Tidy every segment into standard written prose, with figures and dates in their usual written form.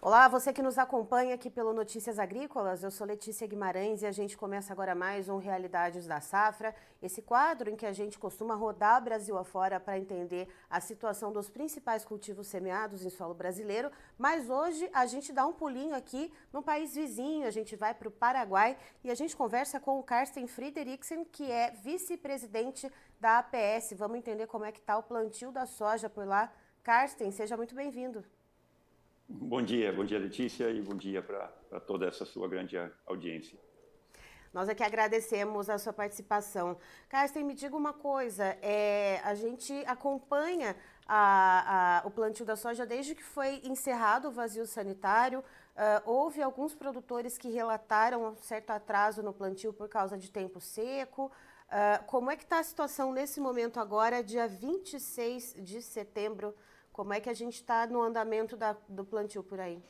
Olá, você que nos acompanha aqui pelo Notícias Agrícolas, eu sou Letícia Guimarães e a gente começa agora mais um Realidades da Safra, esse quadro em que a gente costuma rodar Brasil afora para entender a situação dos principais cultivos semeados em solo brasileiro, mas hoje a gente dá um pulinho aqui no país vizinho, a gente vai para o Paraguai e a gente conversa com o Carsten Friedrichsen, que é vice-presidente da APS. Vamos entender como é que está o plantio da soja por lá. Carsten, seja muito bem-vindo. Bom dia Letícia, e bom dia para toda essa sua grande audiência. Nós é que agradecemos a sua participação. Carsten, me diga uma coisa, a gente acompanha o plantio da soja desde que foi encerrado o vazio sanitário. Houve alguns produtores que relataram um certo atraso no plantio por causa de tempo seco. Como é que está a situação nesse momento agora, dia 26 de setembro? Como é que a gente está no andamento do plantio por aí?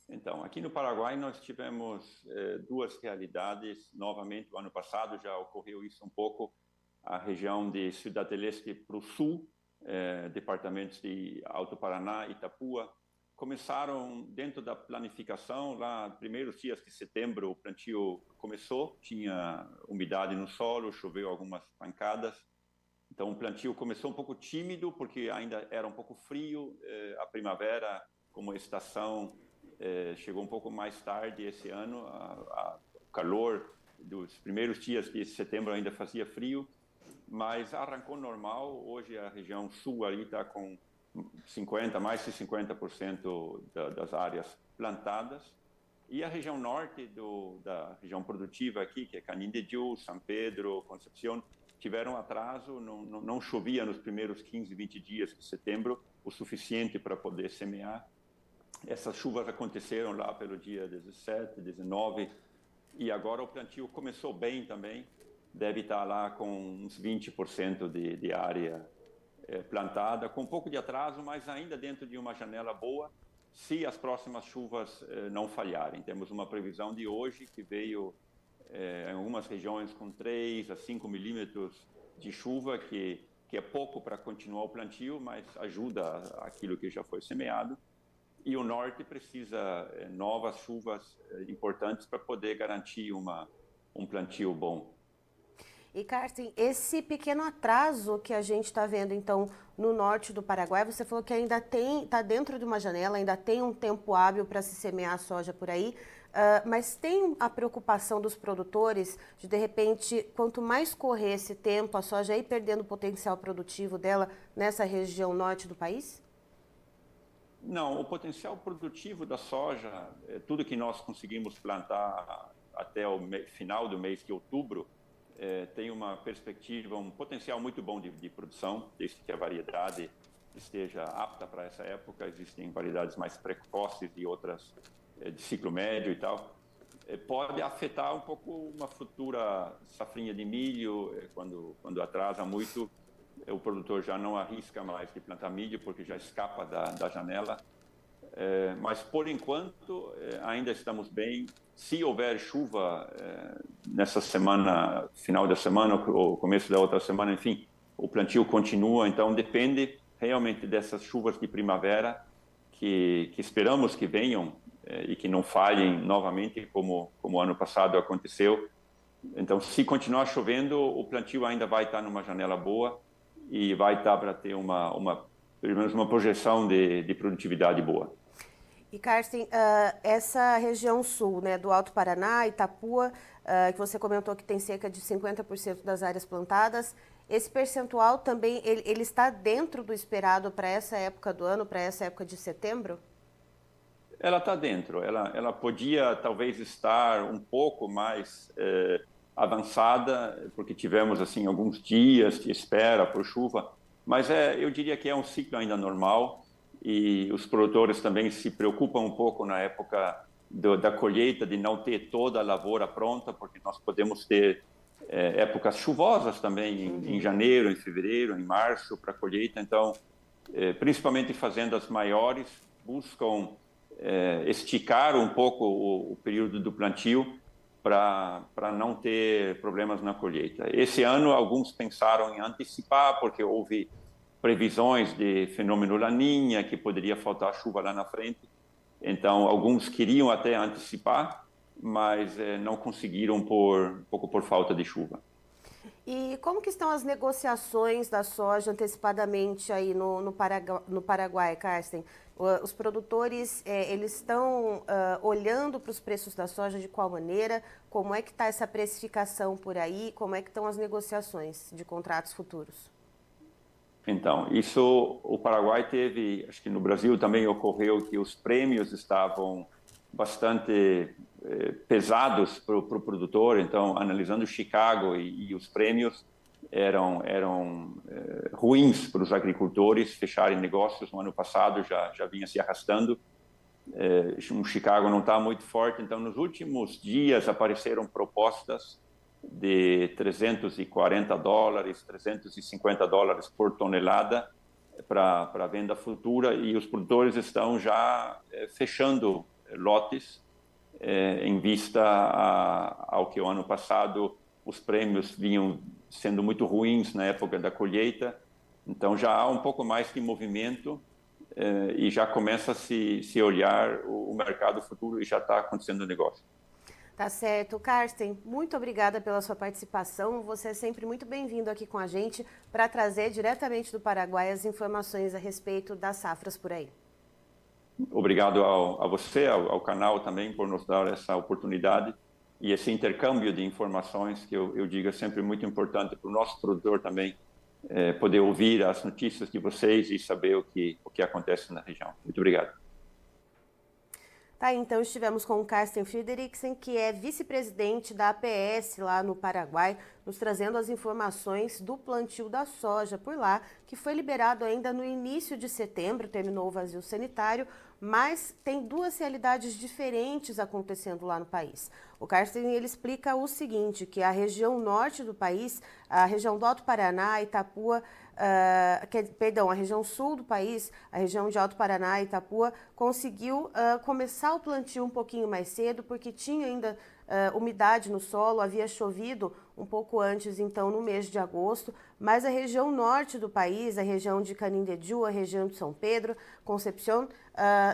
Então, aqui no Paraguai nós tivemos duas realidades. Novamente, o ano passado já ocorreu isso um pouco, a região de Ciudad del Este para o sul, departamentos de Alto Paraná e Itapúa, começaram dentro da planificação, lá primeiros dias de setembro o plantio começou, tinha umidade no solo, choveu algumas pancadas. Então, o plantio começou um pouco tímido, porque ainda era um pouco frio. A primavera, como estação, chegou um pouco mais tarde esse ano. O calor dos primeiros dias de setembro ainda fazia frio, mas arrancou normal. Hoje, a região sul ali está com mais de 50% das áreas plantadas. E a região norte da região produtiva aqui, que é Canindeyú, São Pedro, Concepción, tiveram atraso, não chovia nos primeiros 15, 20 dias de setembro, o suficiente para poder semear. Essas chuvas aconteceram lá pelo dia 17, 19, e agora o plantio começou bem também, deve estar lá com uns 20% de área plantada, com um pouco de atraso, mas ainda dentro de uma janela boa, se as próximas chuvas não falharem. Temos uma previsão de hoje que veio em algumas regiões com 3 a 5 milímetros de chuva, que é pouco para continuar o plantio, mas ajuda aquilo que já foi semeado. E o norte precisa novas chuvas importantes para poder garantir um plantio bom. E, Carsten, esse pequeno atraso que a gente está vendo, então, no norte do Paraguai, você falou que ainda está dentro de uma janela, ainda tem um tempo hábil para se semear a soja por aí, mas tem a preocupação dos produtores de repente, quanto mais correr esse tempo, a soja ir perdendo o potencial produtivo dela nessa região norte do país? Não, o potencial produtivo da soja, tudo que nós conseguimos plantar até o final do mês de outubro, tem uma perspectiva, um potencial muito bom de produção, desde que a variedade esteja apta para essa época. Existem variedades mais precoces e outras de ciclo médio e tal. Pode afetar um pouco uma futura safrinha de milho, quando atrasa muito, o produtor já não arrisca mais de plantar milho, porque já escapa da janela. Mas, por enquanto, ainda estamos bem. Se houver chuva nessa semana, final da semana ou começo da outra semana, enfim, o plantio continua. Então, depende realmente dessas chuvas de primavera que esperamos que venham e que não falhem novamente, como ano passado aconteceu. Então, se continuar chovendo, o plantio ainda vai estar numa janela boa e vai estar para ter pelo menos uma projeção de produtividade boa. E, Carsten, essa região sul, né, do Alto Paraná, Itapúa, que você comentou que tem cerca de 50% das áreas plantadas, esse percentual também ele está dentro do esperado para essa época do ano, para essa época de setembro? Ela está dentro. Ela podia talvez estar um pouco mais avançada, porque tivemos assim alguns dias de espera por chuva, mas eu diria que é um ciclo ainda normal. E os produtores também se preocupam um pouco na época da colheita de não ter toda a lavoura pronta, porque nós podemos ter épocas chuvosas também em janeiro, em fevereiro, em março para a colheita. Então, principalmente fazendas maiores buscam esticar um pouco o período do plantio para não ter problemas na colheita. Esse ano, alguns pensaram em antecipar, porque houve previsões de fenômeno Laninha, que poderia faltar chuva lá na frente. Então, alguns queriam até antecipar, mas não conseguiram um pouco por falta de chuva. E como que estão as negociações da soja antecipadamente aí no Paraguai, Carsten? Os produtores, eles estão olhando para os preços da soja de qual maneira? Como é que está essa precificação por aí? Como é que estão as negociações de contratos futuros? Então, isso o Paraguai teve, acho que no Brasil também ocorreu que os prêmios estavam bastante pesados para o produtor. Então, analisando Chicago e os prêmios eram ruins para os agricultores fecharem negócios. No ano passado já vinha se arrastando. O Chicago não está muito forte. Então, nos últimos dias apareceram propostas de $340, $350 por tonelada para venda futura, e os produtores estão já fechando lotes em vista ao que o ano passado os prêmios vinham sendo muito ruins na época da colheita. Então já há um pouco mais de movimento e já começa a se olhar o mercado futuro e já está acontecendo o negócio. Tá certo. Carsten, muito obrigada pela sua participação. Você é sempre muito bem-vindo aqui com a gente para trazer diretamente do Paraguai as informações a respeito das safras por aí. Obrigado a você, ao canal também, por nos dar essa oportunidade e esse intercâmbio de informações que eu digo é sempre muito importante para o nosso produtor também poder ouvir as notícias de vocês e saber o que acontece na região. Muito obrigado. Tá, então estivemos com o Carsten Friedrichsen, que é vice-presidente da APS lá no Paraguai, nos trazendo as informações do plantio da soja por lá, que foi liberado ainda no início de setembro, terminou o vazio sanitário, mas tem duas realidades diferentes acontecendo lá no país. O Carsten, ele explica o seguinte, que a região norte do país, a região do Alto Paraná, Itapua, a região sul do país, a região de Alto Paraná e Itapua, conseguiu começar o plantio um pouquinho mais cedo, porque tinha ainda umidade no solo, havia chovido um pouco antes, então, no mês de agosto, mas a região norte do país, a região de Canindeyú, a região de São Pedro, Concepción,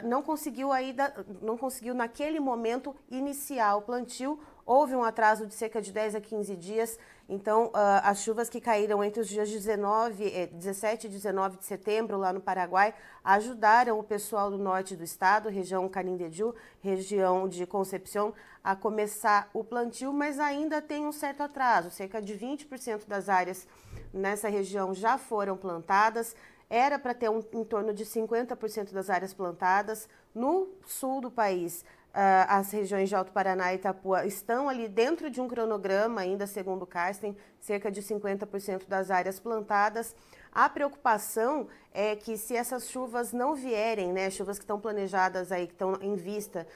não conseguiu naquele momento iniciar o plantio. Houve um atraso de cerca de 10 a 15 dias, então as chuvas que caíram entre os dias 17 e 19 de setembro lá no Paraguai ajudaram o pessoal do norte do estado, região Canindeyú, região de Concepción, a começar o plantio, mas ainda tem um certo atraso, cerca de 20% das áreas nessa região já foram plantadas. Era para ter em torno de 50% das áreas plantadas. No sul do país, as regiões de Alto Paraná e Itapua estão ali dentro de um cronograma, ainda segundo o Carsten, cerca de 50% das áreas plantadas. A preocupação é que se essas chuvas não vierem, né, chuvas que estão planejadas aí, que estão em vista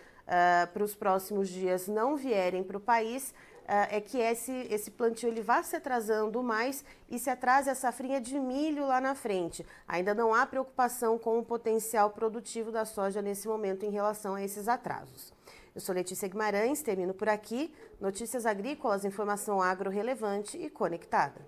para os próximos dias, não vierem para o país, é que esse plantio ele vai se atrasando mais e se atrase a safrinha de milho lá na frente. Ainda não há preocupação com o potencial produtivo da soja nesse momento em relação a esses atrasos. Eu sou Letícia Guimarães, termino por aqui. Notícias agrícolas, informação agro relevante e conectada.